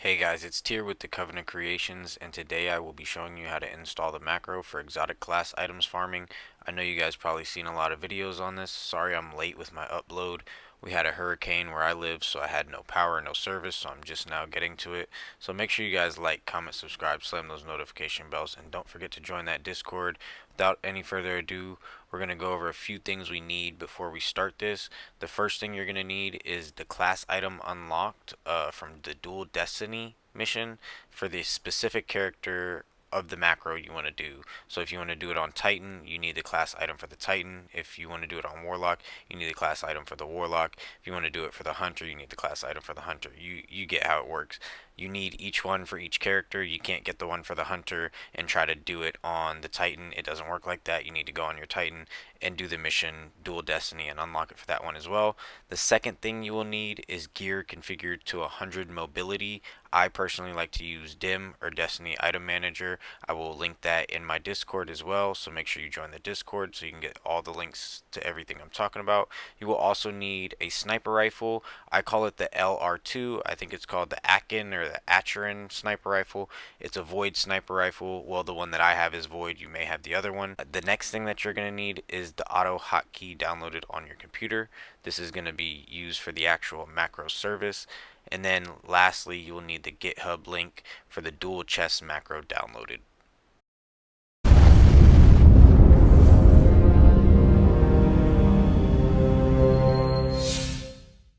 Hey guys, it's Tier with the Covenant Creations, and today I will be showing you how to install the macro for exotic class items farming. I know you guys probably seen a lot of videos on this. Sorry I'm late with my upload. We had a hurricane where I live, so I had no power, no service, so I'm just now getting to it. So make sure you guys like, comment, subscribe, slam those notification bells, and don't forget to join that Discord. Without any further ado, we're going to go over a few things we need before we start this. The first thing you're going to need is the class item unlocked from the Dual Destiny mission for the specific character of the macro you want to do. So if you want to do it on Titan, you need the class item for the Titan. If you want to do it on Warlock, you need the class item for the Warlock. If you want to do it for the Hunter, you need the class item for the Hunter. You get how it works. You need each one for each character. You can't get the one for the Hunter and try to do it on the Titan. It doesn't work like that. You need to go on your Titan and do the mission Dual Destiny and unlock it for that one as well. The second thing you will need is gear configured to 100 mobility. I personally like to use DIM or Destiny Item Manager. I will link that in my Discord as well, so make sure you join the Discord so you can get all the links to everything I'm talking about. You will also need a sniper rifle. I call it the LR2. I think it's called the Akin or the Acheron sniper rifle. It's a Void sniper rifle. Well, the one that I have is Void. You may have the other one. The next thing that you're going to need is the auto hotkey downloaded on your computer. This is going to be used for the actual macro service. And then lastly, you will need the GitHub link for the dual chest macro downloaded.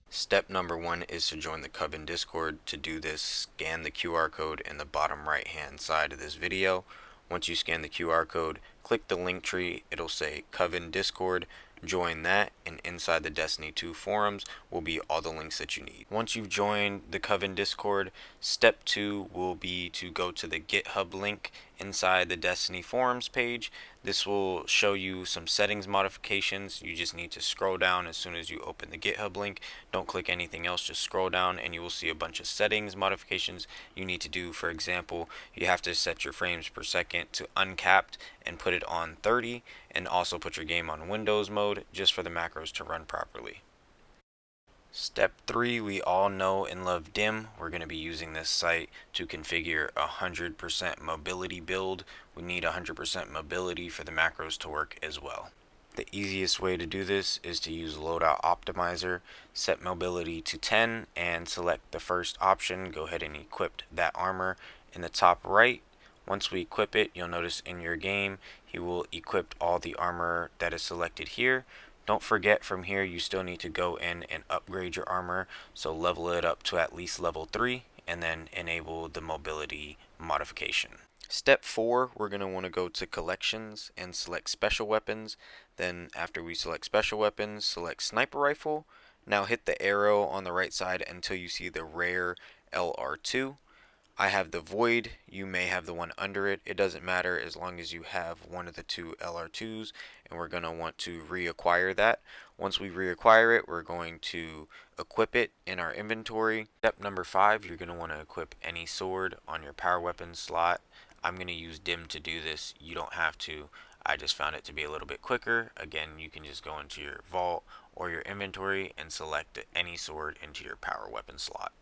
Step number one is to join the Coven Discord. To do this, scan the QR code in the bottom right hand side of this video. Once you scan the QR code, click the link tree. It'll say Coven Discord. Join that, and inside the Destiny 2 forums will be all the links that you need. Once you've joined the Coven Discord, step 2 will be to go to the GitHub link inside the Destiny forums page. This will show you some settings modifications. You just need to scroll down as soon as you open the GitHub link. Don't click anything else, just scroll down and you will see a bunch of settings modifications you need to do. For example, you have to set your frames per second to uncapped and put it on 30, and also put your game on Windows mode just for the macros to run properly. Step 3, we all know and love DIM. We're going to be using this site to configure a 100% mobility build. We need 100% mobility for the macros to work as well. The easiest way to do this is to use Loadout Optimizer. Set mobility to 10 and select the first option. Go ahead and equip that armor in the top right. Once we equip it, you'll notice in your game he will equip all the armor that is selected here. Don't forget, from here you still need to go in and upgrade your armor, so level it up to at least level 3 and then enable the mobility modification. Step 4, we're going to want to go to collections and select special weapons. Then after we select special weapons, select sniper rifle. Now hit the arrow on the right side until you see the rare LR2. I have the Void. You may have the one under it. It doesn't matter as long as you have one of the two LR2s, and we're going to want to reacquire that. Once we reacquire it, we're going to equip it in our inventory. Step number 5, you're going to want to equip any sword on your power weapon slot. I'm going to use DIM to do this. You don't have to. I just found it to be a little bit quicker. Again, you can just go into your vault or your inventory and select any sword into your power weapon slot.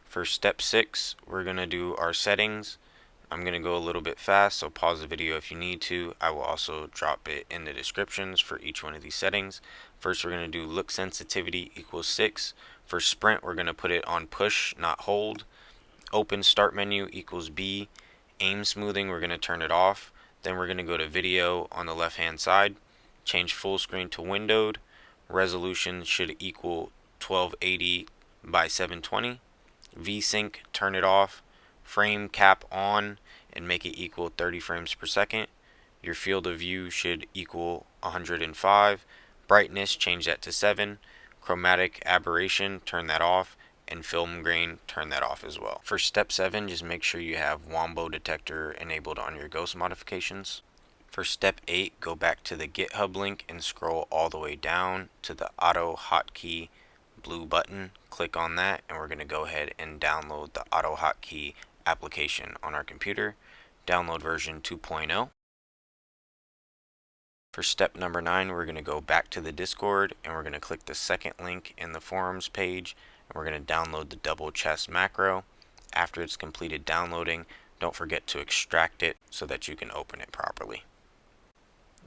For step 6, we're going to do our settings. I'm going to go a little bit fast, so pause the video if you need to. I will also drop it in the descriptions for each one of these settings. First, we're going to do look sensitivity equals 6. For sprint, we're going to put it on push, not hold. Open start menu equals B. Aim smoothing, we're going to turn it off. Then we're going to go to video on the left hand side. Change full screen to windowed. Resolution should equal 1280 by 720. Vsync, turn it off. Frame cap on and make it equal 30 frames per second. Your field of view should equal 105. Brightness, change that to 7. Chromatic aberration, turn that off. And film grain, turn that off as well. For step 7, just make sure you have wombo detector enabled on your ghost modifications. For step 8, go back to the GitHub link and scroll all the way down to the auto hotkey blue button. Click on that, and we're going to go ahead and download the auto hotkey application on our computer. Download version 2.0. For step number 9, we're going to go back to the Discord and we're going to click the second link in the forums page. We're going to download the double chest macro. After it's completed downloading, don't forget to extract it so that you can open it properly.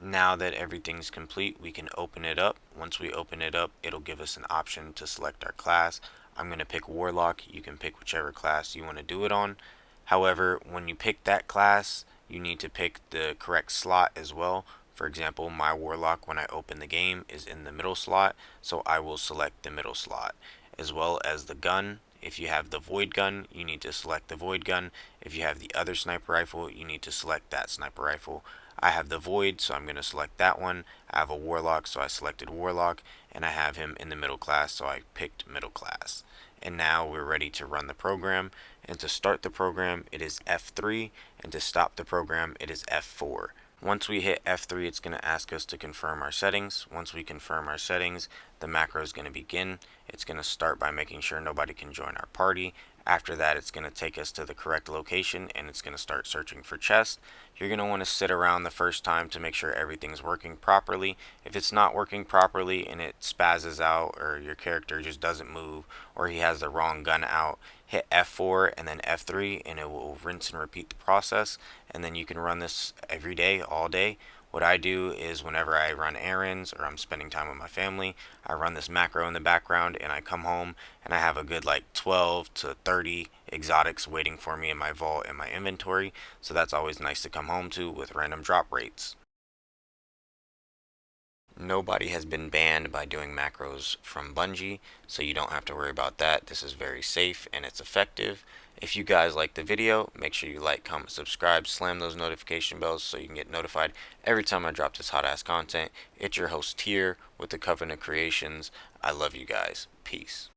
Now that everything's complete, we can open it up. Once we open it up, it'll give us an option to select our class. I'm going to pick Warlock. You can pick whichever class you want to do it on. However, when you pick that class, you need to pick the correct slot as well. For example, my Warlock, when I open the game, is in the middle slot, so I will select the middle slot. As well as the gun. If you have the Void gun, you need to select the Void gun. If you have the other sniper rifle, you need to select that sniper rifle. I have the Void, so I'm going to select that one. I have a Warlock, so I selected Warlock, and I have him in the middle class, so I picked middle class. And now we're ready to run the program. And to start the program, it is F3, and to stop the program, it is F4. Once we hit F3, it's going to ask us to confirm our settings. Once we confirm our settings, the macro is going to begin. It's going to start by making sure nobody can join our party. After that, it's going to take us to the correct location, and it's going to start searching for chests. You're going to want to sit around the first time to make sure everything's working properly. If it's not working properly and it spazzes out, or your character just doesn't move, or he has the wrong gun out, hit F4 and then F3, and it will rinse and repeat the process. And then you can run this every day, all day. What I do is whenever I run errands or I'm spending time with my family, I run this macro in the background, and I come home and I have a good like 12 to 30 exotics waiting for me in my vault and my inventory. So that's always nice to come home to with random drop rates. Nobody has been banned by doing macros from Bungie, so you don't have to worry about that. This is very safe and it's effective. If you guys like the video, make sure you like, comment, subscribe, slam those notification bells so you can get notified every time I drop this hot ass content. It's your host here with the Covenant Creations. I love you guys. Peace.